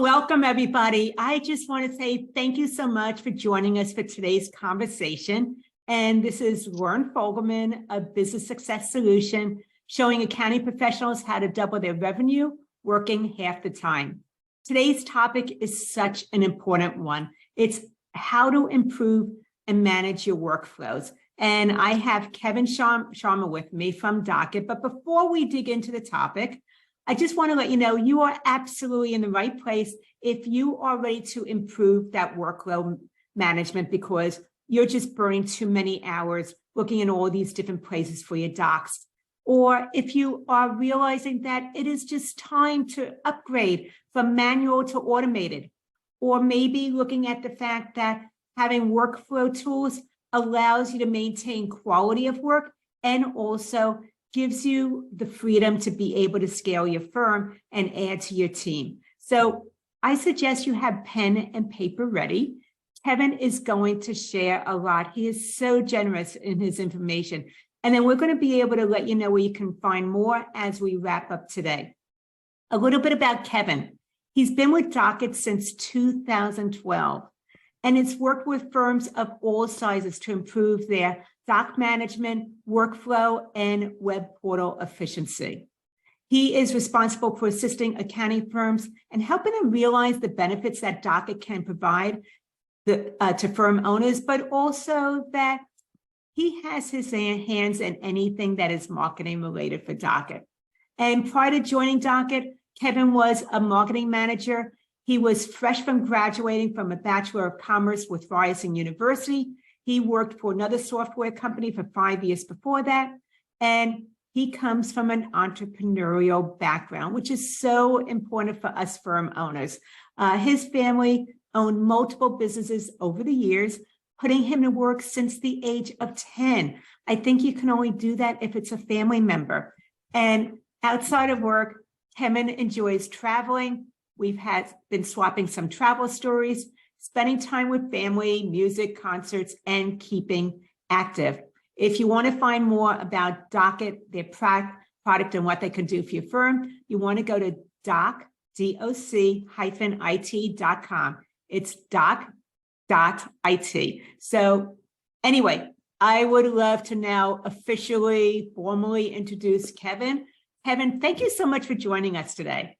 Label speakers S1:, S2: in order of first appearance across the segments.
S1: Welcome, everybody. I just want to say thank you so much for joining us for today's conversation. And this is Loren Fogelman of Business Success Solution, showing accounting professionals how to double their revenue, working half the time. Today's topic is such an important one. It's how to improve and manage your workflows. And I have Kevin Sharma with me from Doc.It. But before we dig into the topic, I just want to let you know you are absolutely in the right place if you are ready to improve that workload management because you're just burning too many hours looking in all these different places for your docs. Or if you are realizing that it is just time to upgrade from manual to automated, or maybe looking at the fact that having workflow tools allows you to maintain quality of work and also gives you the freedom to be able to scale your firm and add to your team. So I suggest you have pen and paper ready. Kevin is going to share a lot. He is so generous in his information. And then we're going to be able to let you know where you can find more as we wrap up today. A little bit about Kevin. He's been with Doc.It since 2012, and it's worked with firms of all sizes to improve their doc management, workflow, and web portal efficiency. He is responsible for assisting accounting firms and helping them realize the benefits that Doc.It can provide to firm owners, but also that he has his hands in anything that is marketing related for Doc.It. And prior to joining Doc.It, Kevin was a marketing manager. He was fresh from graduating from a Bachelor of Commerce with Ryerson University. He worked for another software company for 5 years before that. And he comes from an entrepreneurial background, which is so important for us firm owners. His family owned multiple businesses over the years, putting him to work since the age of 10. I think you can only do that if it's a family member. And outside of work, Kevin enjoys traveling. We've been swapping some travel stories, spending time with family, music, concerts, and keeping active. If you want to find more about Doc.It, their product and what they can do for your firm, you want to go to doc-it.com. It's doc.it. So anyway, I would love to now officially, formally introduce Kevin. Kevin, thank you so much for joining us today.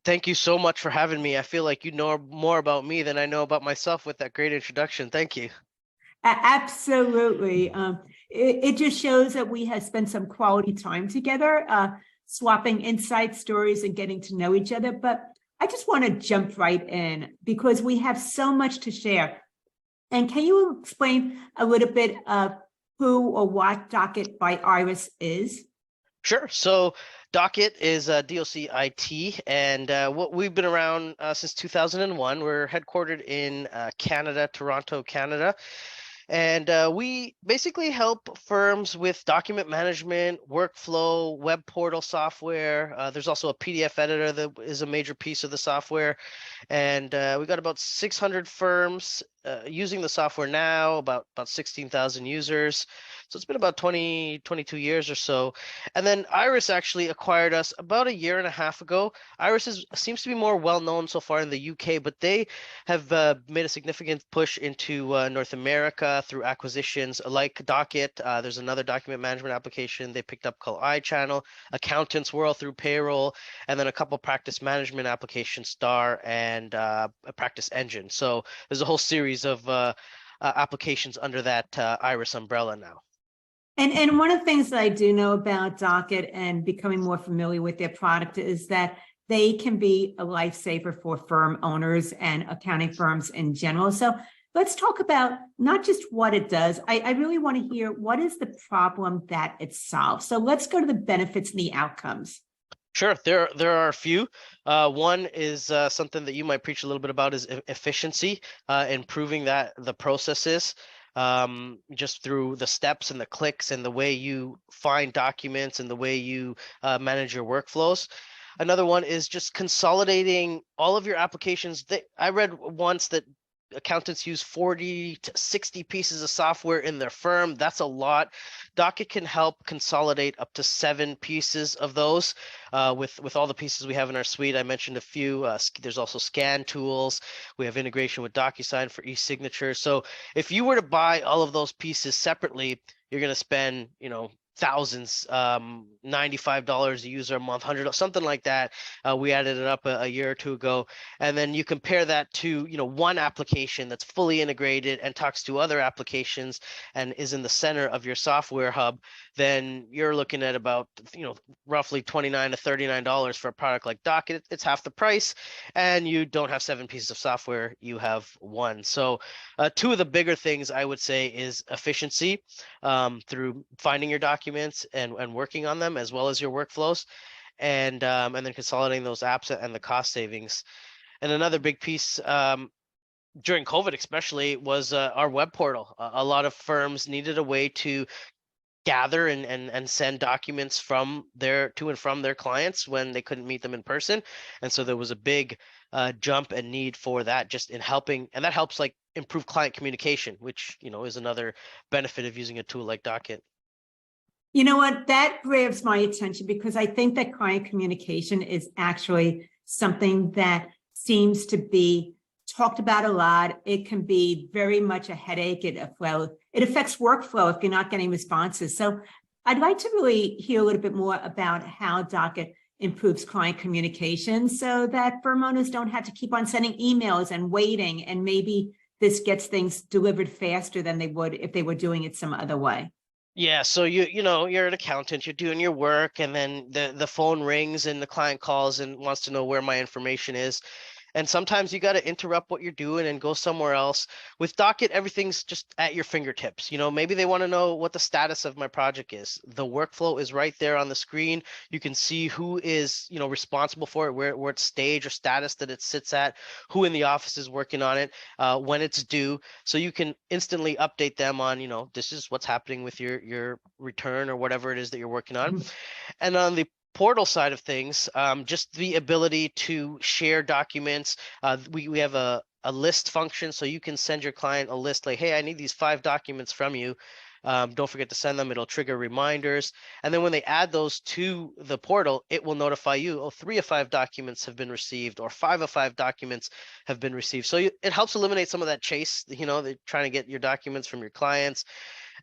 S2: Thank you so much for having me. I feel like you know more about me than I know about myself with that great introduction. Thank you.
S1: Absolutely. It just shows that we have spent some quality time together, swapping insight stories and getting to know each other. But I just want to jump right in because we have so much to share. And can you explain a little bit of who or what Doc.It by Iris is?
S2: Sure. So Doc.It is DOC-IT, and what we've been around since 2001. We're headquartered in Canada, Toronto, Canada. And we basically help firms with document management, workflow, web portal software. There's also a PDF editor that is a major piece of the software. And we got about 600 firms using the software now, about 16,000 users. So it's been about 22 years or so. And then Iris actually acquired us about a year and a half ago. Iris seems to be more well-known so far in the UK, but they have made a significant push into North America through acquisitions like Doc.It. There's another document management application they picked up called iChannel, Accountants World through Payroll, and then a couple practice management applications, Star and a Practice Engine. So there's a whole series of applications under that Iris umbrella now.
S1: And one of the things that I do know about Doc.It and becoming more familiar with their product is that they can be a lifesaver for firm owners and accounting firms in general. So let's talk about not just what it does. I really want to hear what is the problem that it solves. So let's go to the benefits and the outcomes.
S2: Sure, there are a few. One is something that you might preach a little bit about is efficiency, improving the processes. Just through the steps and the clicks and the way you find documents and the way you manage your workflows. Another one is just consolidating all of your applications. I read once that accountants use 40 to 60 pieces of software in their firm. That's a lot. Doc.It can help consolidate up to 7 pieces of those with all the pieces we have in our suite. I mentioned a few. There's also scan tools. We have integration with DocuSign for e-signature. So if you were to buy all of those pieces separately, you're going to spend, thousands, $95 a user a month, $100, something like that. We added it up a year or two ago. And then you compare that to, one application that's fully integrated and talks to other applications and is in the center of your software hub, then you're looking at about, roughly $29 to $39 for a product like Doc.It. It's half the price, and you don't have 7 pieces of software, you have one. So two of the bigger things I would say is efficiency through finding your documents and working on them, as well as your workflows, and then consolidating those apps and the cost savings. And another big piece during COVID especially was our web portal. A lot of firms needed a way to gather and send documents to and from their clients when they couldn't meet them in person. And so there was a big jump and need for that, just in helping, and that helps like improve client communication, which is another benefit of using a tool like Doc.It.
S1: You know what? That grabs my attention because I think that client communication is actually something that seems to be talked about a lot. It can be very much a headache. It affects workflow if you're not getting responses. So I'd like to really hear a little bit more about how Doc.It improves client communication so that firm owners don't have to keep on sending emails and waiting, and maybe this gets things delivered faster than they would if they were doing it some other way.
S2: Yeah, so you're an accountant, you're doing your work, and then the phone rings and the client calls and wants to know where my information is. And sometimes you got to interrupt what you're doing and go somewhere else. With Doc.It, everything's just at your fingertips. Maybe they want to know what the status of my project is. The workflow is right there on the screen. You can see who is, responsible for it, where what stage or status that it sits at, who in the office is working on it, when it's due. So you can instantly update them on, this is what's happening with your return or whatever it is that you're working on. And on the portal side of things, just the ability to share documents. We have a list function, so you can send your client a list like, hey, I need these 5 documents from you. Don't forget to send them. It'll trigger reminders. And then when they add those to the portal, it will notify you, oh, 3 of 5 documents have been received, or 5 of 5 documents have been received. So it helps eliminate some of that chase, they're trying to get your documents from your clients.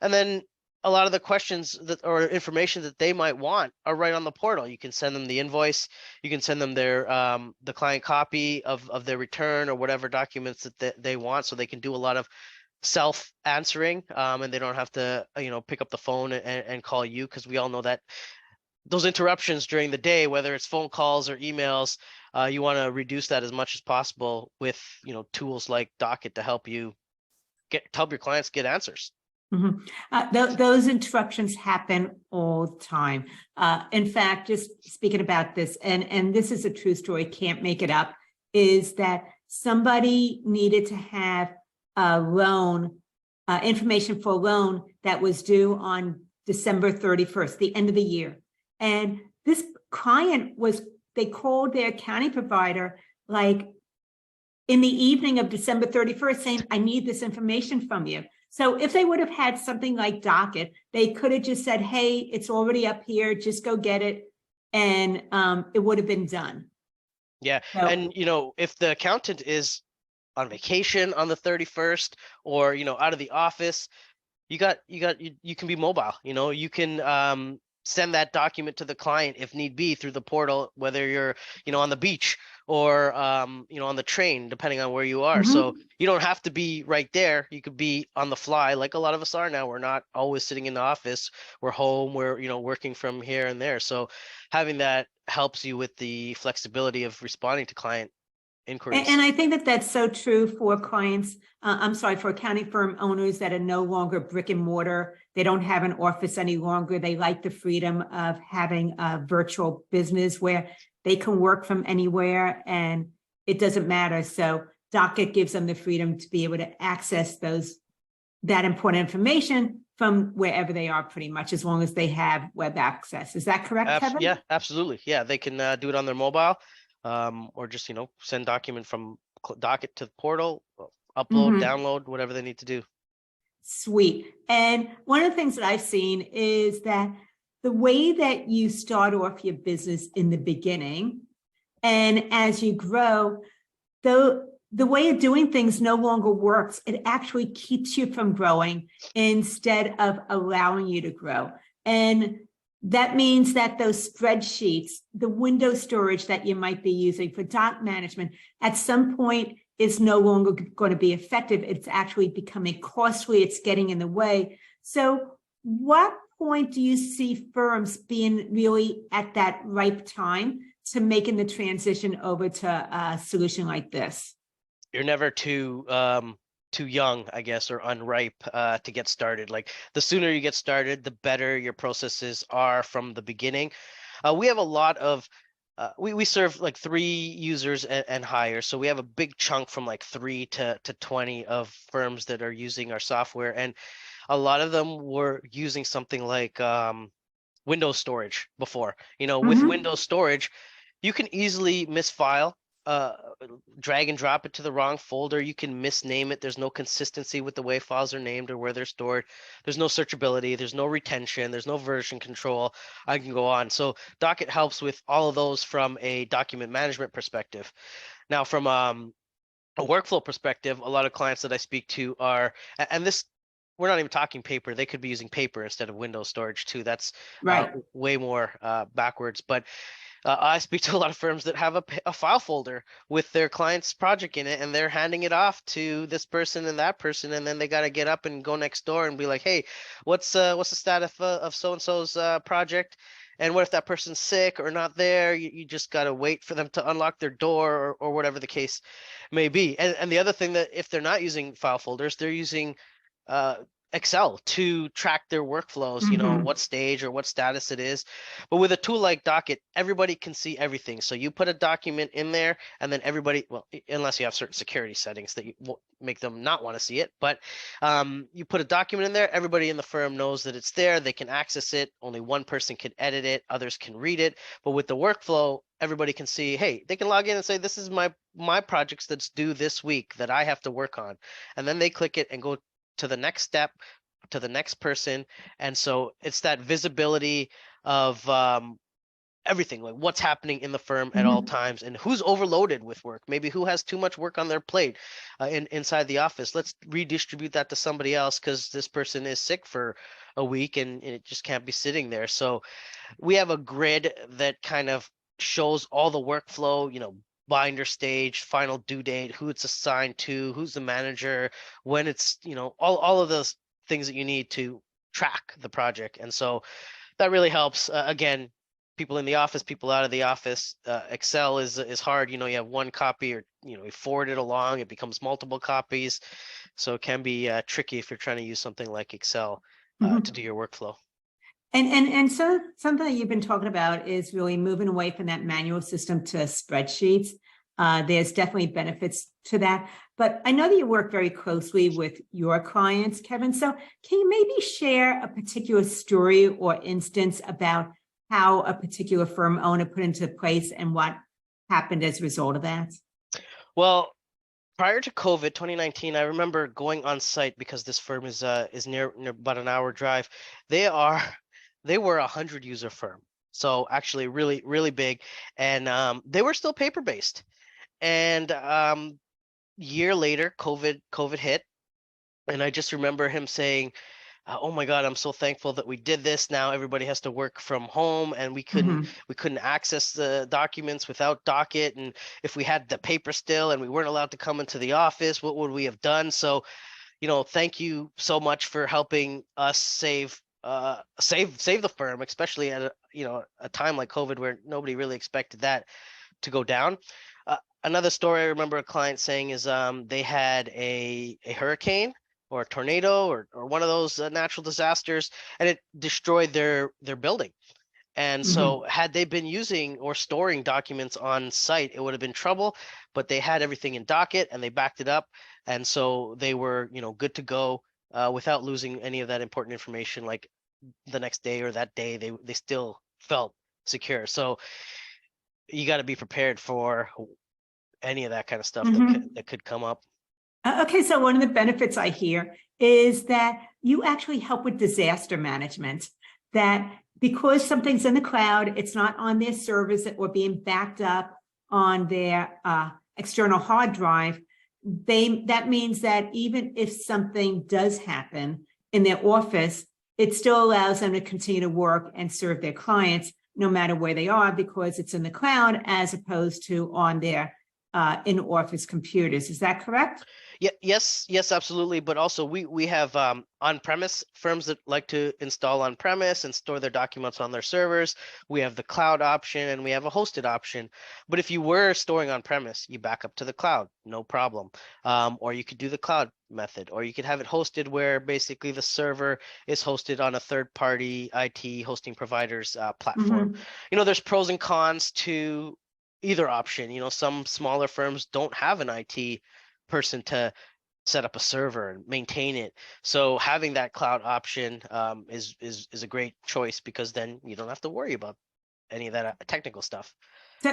S2: And then a lot of the questions or information that they might want are right on the portal. You can send them the invoice, you can send them their the client copy of their return or whatever documents that they want, so they can do a lot of self answering, and they don't have to pick up the phone and call you, because we all know that those interruptions during the day, whether it's phone calls or emails, you want to reduce that as much as possible with tools like Doc.It to help you help your clients get answers.
S1: Those interruptions happen all the time. In fact, just speaking about this, and this is a true story, can't make it up, is that somebody needed to have a loan, information for a loan that was due on December 31st, the end of the year. And this client they called their accounting provider like in the evening of December 31st saying, I need this information from you. So if they would have had something like Doc.It, they could have just said, hey, it's already up here, just go get it. And it would have been done.
S2: Yeah. So, and, if the accountant is on vacation on the 31st or, out of the office, you can be mobile, you can send that document to the client if need be through the portal, whether you're, on the beach or, on the train, depending on where you are. So you don't have to be right there. You could be on the fly, like a lot of us are now. We're not always sitting in the office. We're home. We're, working from here and there. So having that helps you with the flexibility of responding to client inquiries.
S1: And I think that that's so true for clients. For accounting firm owners that are no longer brick and mortar. They don't have an office any longer. They like the freedom of having a virtual business where they can work from anywhere and it doesn't matter. So Doc.It gives them the freedom to be able to access that important information from wherever they are, pretty much, as long as they have web access. Is that correct, Kevin?
S2: Yeah, absolutely. Yeah, they can do it on their mobile. Or just, send document from Doc.It to the portal, upload,
S1: Mhm.
S2: download, whatever they need to do.
S1: Sweet. And one of the things that I've seen is that the way that you start off your business in the beginning, and as you grow, the way of doing things no longer works. It actually keeps you from growing instead of allowing you to grow. And that means that those spreadsheets, the window storage that you might be using for doc management, at some point is no longer going to be effective. It's actually becoming costly. It's getting in the way. So what point do you see firms being really at that ripe time to making the transition over to a solution like this?
S2: You're never too young, I guess, or unripe to get started. Like the sooner you get started, the better your processes are from the beginning. We have a lot of we serve like 3 users and higher. So we have a big chunk from like 3 to 20 of firms that are using our software. And a lot of them were using something like Windows storage before. With
S1: Mhm.
S2: Windows storage, you can easily misfile, uh, drag and drop it to the wrong folder. You can misname it. There's no consistency with the way files are named or where they're stored. There's no searchability. There's no retention. There's no version control. I can go on. So Doc.It helps with all of those from a document management perspective. Now, from a workflow perspective, a lot of clients that I speak to are, and this, we're not even talking paper. They could be using paper instead of Windows storage too. That's
S1: Right.
S2: way more backwards. But I speak to a lot of firms that have a file folder with their client's project in it, and they're handing it off to this person and that person, and then they got to get up and go next door and be like, "Hey, what's the status of so and so's project?" And what if that person's sick or not there? You just got to wait for them to unlock their door or whatever the case may be. And the other thing, that if they're not using file folders, they're using uh, Excel to track their workflows,
S1: Mhm.
S2: what stage or what status it is. But with a tool like Doc.It, everybody can see everything. So you put a document in there, and then everybody, well, unless you have certain security settings that you won't make them not want to see it, but you put a document in there, everybody in the firm knows that it's there. They can access it. Only one person can edit it. Others can read it. But with the workflow, everybody can see, hey, they can log in and say, this is my projects that's due this week that I have to work on. And then they click it and go to the next step, to the next person. And so it's that visibility of everything, like what's happening in the firm at all
S1: Mhm.
S2: times and who's overloaded with work, maybe who has too much work on their plate inside the office. Let's redistribute that to somebody else because this person is sick for a week, and it just can't be sitting there. So we have a grid that kind of shows all the workflow, binder stage, final due date, who it's assigned to, who's the manager, when it's, all of those things that you need to track the project. And so that really helps. Again, people in the office, people out of the office. Excel is hard. You have one copy, or you forward it along, it becomes multiple copies. So it can be tricky if you're trying to use something like Excel to
S1: Mhm.
S2: do your workflow.
S1: And so something that you've been talking about is really moving away from that manual system to spreadsheets. There's definitely benefits to that. But I know that you work very closely with your clients, Kevin. So can you maybe share a particular story or instance about how a particular firm owner put into place and what happened as a result of that?
S2: Well, prior to COVID, 2019, I remember going on site because this firm is near about an hour drive. They are they were 100 user firm. So actually really, really big. And they were still paper based. And year later, COVID hit. And I just remember him saying, "Oh my God, I'm so thankful that we did this. Now everybody has to work from home, and
S1: Mhm.
S2: we couldn't access the documents without Docket. And if we had the paper still and we weren't allowed to come into the office, what would we have done?" So, thank you so much for helping us save the firm, especially at a time like COVID where nobody really expected that to go down. Another story I remember a client saying is they had a hurricane or a tornado or one of those natural disasters, and it destroyed their building. And so
S1: Mhm.
S2: had they been using or storing documents on site, it would have been trouble, but they had everything in Docket and they backed it up. And so they were, good to go without losing any of that important information. Like the next day or that day, they still felt secure. So you got to be prepared for any of that kind of stuff
S1: Mhm.
S2: that could come up.
S1: Okay, so one of the benefits I hear is that you actually help with disaster management, that because something's in the cloud, it's not on their servers or being backed up on their external hard drive. That means that even if something does happen in their office, it still allows them to continue to work and serve their clients no matter where they are, because it's in the cloud as opposed to on their in-office computers. Is that correct?
S2: Yeah, yes, absolutely. But also we have on-premise firms that like to install on-premise and store their documents on their servers. We have the cloud option and we have a hosted option. But if you were storing on-premise, you back up to the cloud, no problem. Or you could do the cloud method, or you could have it hosted where basically the server is hosted on a third-party IT hosting provider's platform.
S1: Mhm.
S2: There's pros and cons to either option. Some smaller firms don't have an IT person to set up a server and maintain it. So having that cloud option is a great choice, because then you don't have to worry about any of that technical stuff.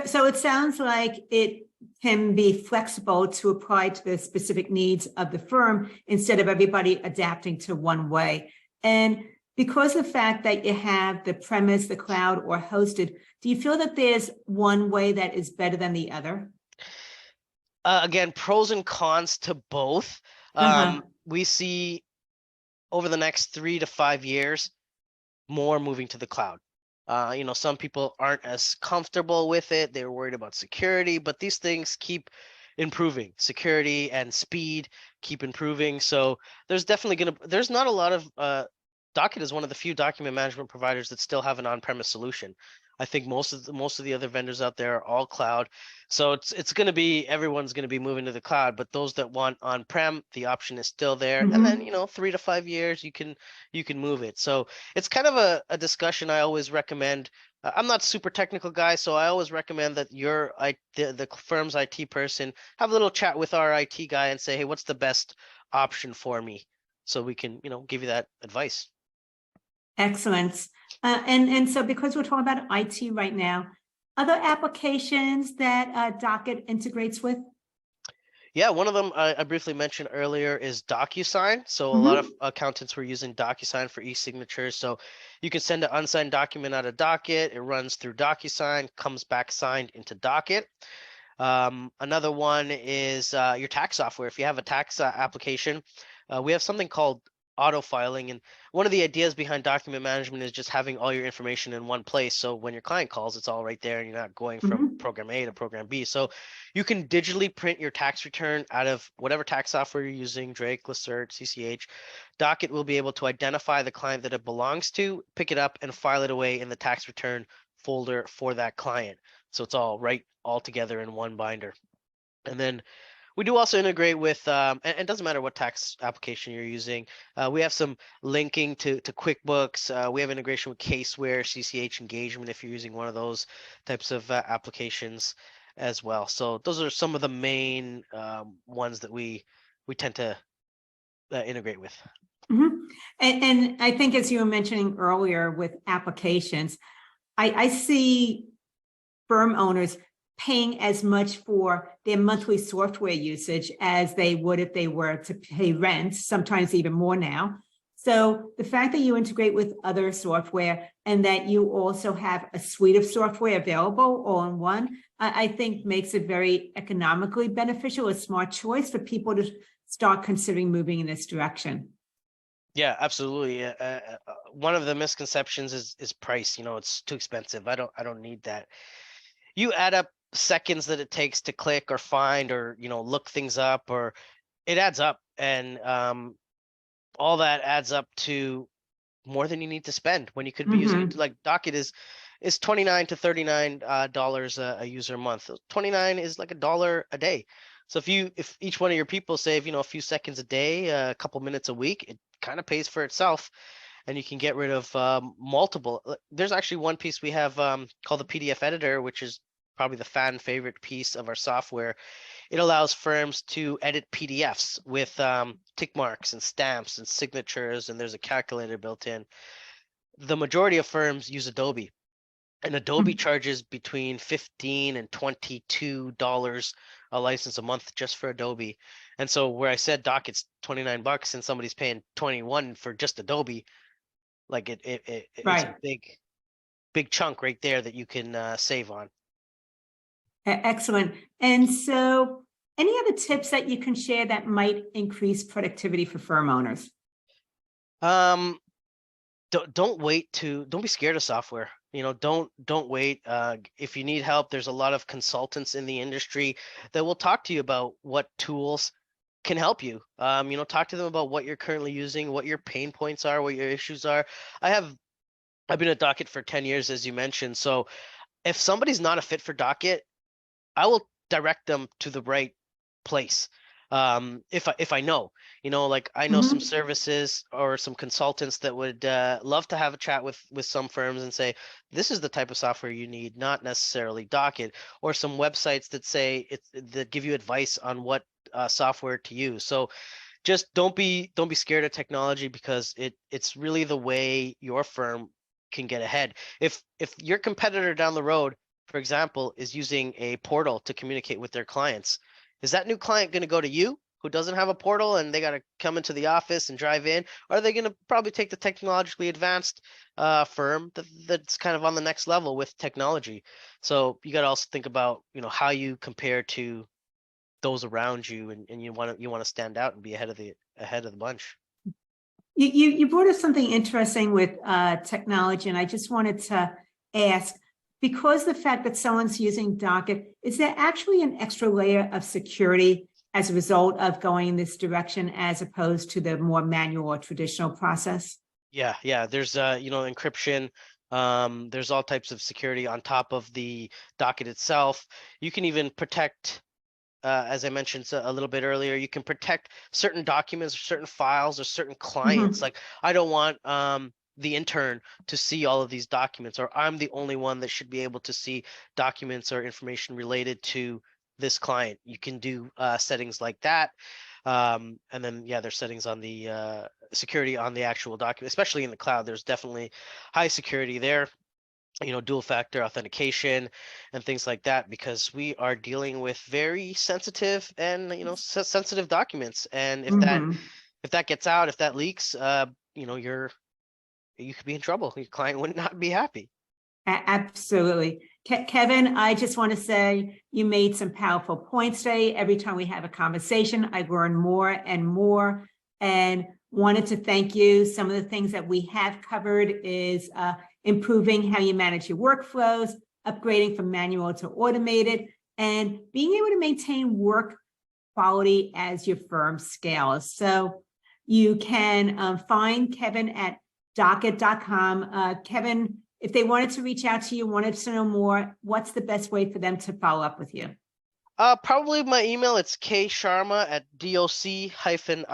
S1: So it sounds like it can be flexible to apply to the specific needs of the firm instead of everybody adapting to one way. And because of the fact that you have the premise, the cloud, or hosted, do you feel that there's one way that is better than the other?
S2: Again, pros and cons to both.
S1: Uh-huh.
S2: We see over the next 3 to 5 years more moving to the cloud. Some people aren't as comfortable with it. They're worried about security, but these things keep improving. Security and speed keep improving. So there's not a lot of Doc.It is one of the few document management providers that still have an on-premise solution. I think most of the other vendors out there are all cloud. So it's going to be everyone's going to be moving to the cloud, but those that want on-prem, the option is still there. And then,
S1: Mhm.
S2: 3 to 5 years you can move it. So it's kind of a discussion I always recommend. I'm not super technical guy, so I always recommend that the firm's IT person have a little chat with our IT guy and say, hey, what's the best option for me? So we can, give you that advice.
S1: Excellent. And so because we're talking about IT right now, other applications that Docket integrates with?
S2: Yeah, one of them I briefly mentioned earlier is DocuSign. So a lot of
S1: Mhm.
S2: accountants were using DocuSign for e-signatures. So you can send an unsigned document out of Doc.It. It runs through DocuSign, comes back signed into Doc.It. Another one is your tax software. If you have a tax application, we have something called auto filing. And one of the ideas behind document management is just having all your information in one place. So when your client calls, it's all right there and you're not going from
S1: Mhm.
S2: program A to program B. So you can digitally print your tax return out of whatever tax software you're using, Drake, Lacert, CCH. Doc.It will be able to identify the client that it belongs to, pick it up, and file it away in the tax return folder for that client. So it's all together in one binder. And then we do also integrate with, and it doesn't matter what tax application you're using. We have some linking to QuickBooks. We have integration with Caseware, CCH Engagement if you're using one of those types of applications as well. So those are some of the main ones that we tend to integrate with.
S1: Mhm. And I think as you were mentioning earlier with applications, I see firm owners paying as much for their monthly software usage as they would if they were to pay rent, sometimes even more now. So the fact that you integrate with other software and that you also have a suite of software available all in one, I think makes it very economically beneficial, a smart choice for people to start considering moving in this direction.
S2: Yeah, absolutely. One of the misconceptions is price. It's too expensive. I don't need that. You add up seconds that it takes to click or find or look things up, or it adds up, and all that adds up to more than you need to spend when you could be using it.
S1: Mhm.
S2: Like Docket is $29 to $39 dollars a user a month. 29 is like $1 a day. So if each one of your people save a few seconds a day, a couple minutes a week, it kind of pays for itself. And you can get rid of multiple. There's actually one piece we have called the PDF editor, which is probably the fan favorite piece of our software. It allows firms to edit PDFs with tick marks and stamps and signatures, and there's a calculator built in. The majority of firms use Adobe, and Adobe charges between $15 and $22 a license a month just for Adobe. And so where I said Doc.It's $29 and somebody's paying 21 for just Adobe, like it's a
S1: Right.
S2: big chunk right there that you can save on.
S1: Excellent. And so any other tips that you can share that might increase productivity for firm owners?
S2: Um, don't don't be scared of software. Don't wait. If you need help, there's a lot of consultants in the industry that will talk to you about what tools can help you. Talk to them about what you're currently using, what your pain points are, what your issues are. I've been at Doc.It for 10 years, as you mentioned. So if somebody's not a fit for Doc.It, I will direct them to the right place. If I know, like I know some
S1: Mhm.
S2: services or some consultants that would love to have a chat with some firms and say, this is the type of software you need, not necessarily Doc.It, or some websites that say that give you advice on what software to use. So just don't be scared of technology, because it's really the way your firm can get ahead. If your competitor down the road, for example, is using a portal to communicate with their clients, is that new client going to go to you who doesn't have a portal and they got to come into the office and drive in? Or are they going to probably take the technologically advanced firm that's kind of on the next level with technology? So you got to also think about how you compare to those around you, and you want to stand out and be ahead of the bunch.
S1: You brought up something interesting with technology, and I just wanted to ask, because the fact that someone's using Doc.It, is there actually an extra layer of security as a result of going in this direction, as opposed to the more manual or traditional process?
S2: Yeah, there's encryption. There's all types of security on top of the Doc.It itself. You can even protect, as I mentioned a little bit earlier, you can protect certain documents or certain files or certain clients.
S1: Mhm.
S2: Like, I don't want the intern to see all of these documents, or I'm the only one that should be able to see documents or information related to this client. You can do settings like that. And then, yeah, there's settings on the security on the actual document, especially in the cloud. There's definitely high security there, dual factor authentication and things like that, because we are dealing with very sensitive and sensitive documents. And
S1: Mhm.
S2: if that gets out, if that leaks, you could be in trouble. Your client would not be happy.
S1: Absolutely. Kevin, I just want to say you made some powerful points today. Every time we have a conversation, I learn more and more, and wanted to thank you. Some of the things that we have covered is improving how you manage your workflows, upgrading from manual to automated, and being able to maintain work quality as your firm scales. So you can find Kevin at Doc.It.com. Kevin, if they wanted to reach out to you, wanted to know more, what's the best way for them to follow up with you?
S2: Probably my email. It's ksharma at doc-it.com.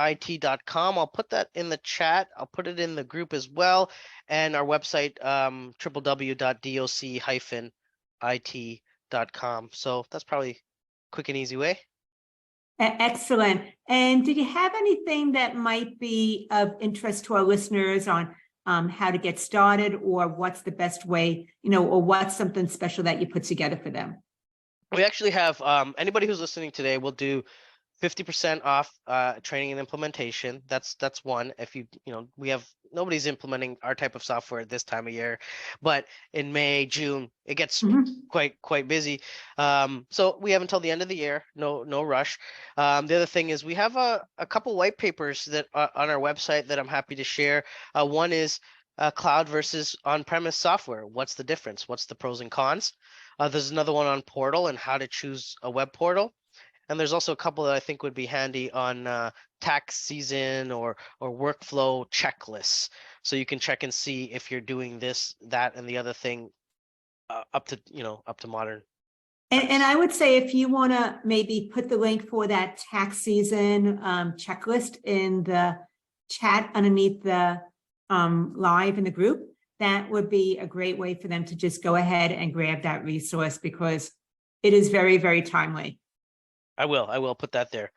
S2: I'll put that in the chat. I'll put it in the group as well. And our website, www.doc-it.com. So that's probably quick and easy way.
S1: Excellent. And did you have anything that might be of interest to our listeners on how to get started, or what's the best way, or what's something special that you put together for them?
S2: We actually have anybody who's listening today will do 50% off training and implementation. That's one. If we have nobody's implementing our type of software at this time of year, but in May, June, it gets
S1: Mhm.
S2: quite busy. So we have until the end of the year. No rush. The other thing is we have a couple white papers that are on our website that I'm happy to share. One is cloud versus on-premise software. What's the difference? What's the pros and cons? There's another one on portal and how to choose a web portal. And there's also a couple that I think would be handy on tax season or workflow checklists. So you can check and see if you're doing this, that, and the other thing up to modern
S1: And
S2: times.
S1: I would say, if you want to maybe put the link for that tax season checklist in the chat underneath the live in the group, that would be a great way for them to just go ahead and grab that resource, because it is very, very timely.
S2: I will put that there.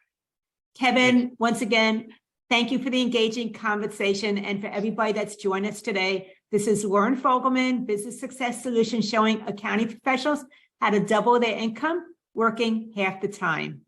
S2: Thank you.
S1: Kevin, once again, thank you for the engaging conversation, and for everybody that's joined us today. This is Loren Fogelman, Business Success Solutions, showing accounting professionals how to double their income working half the time.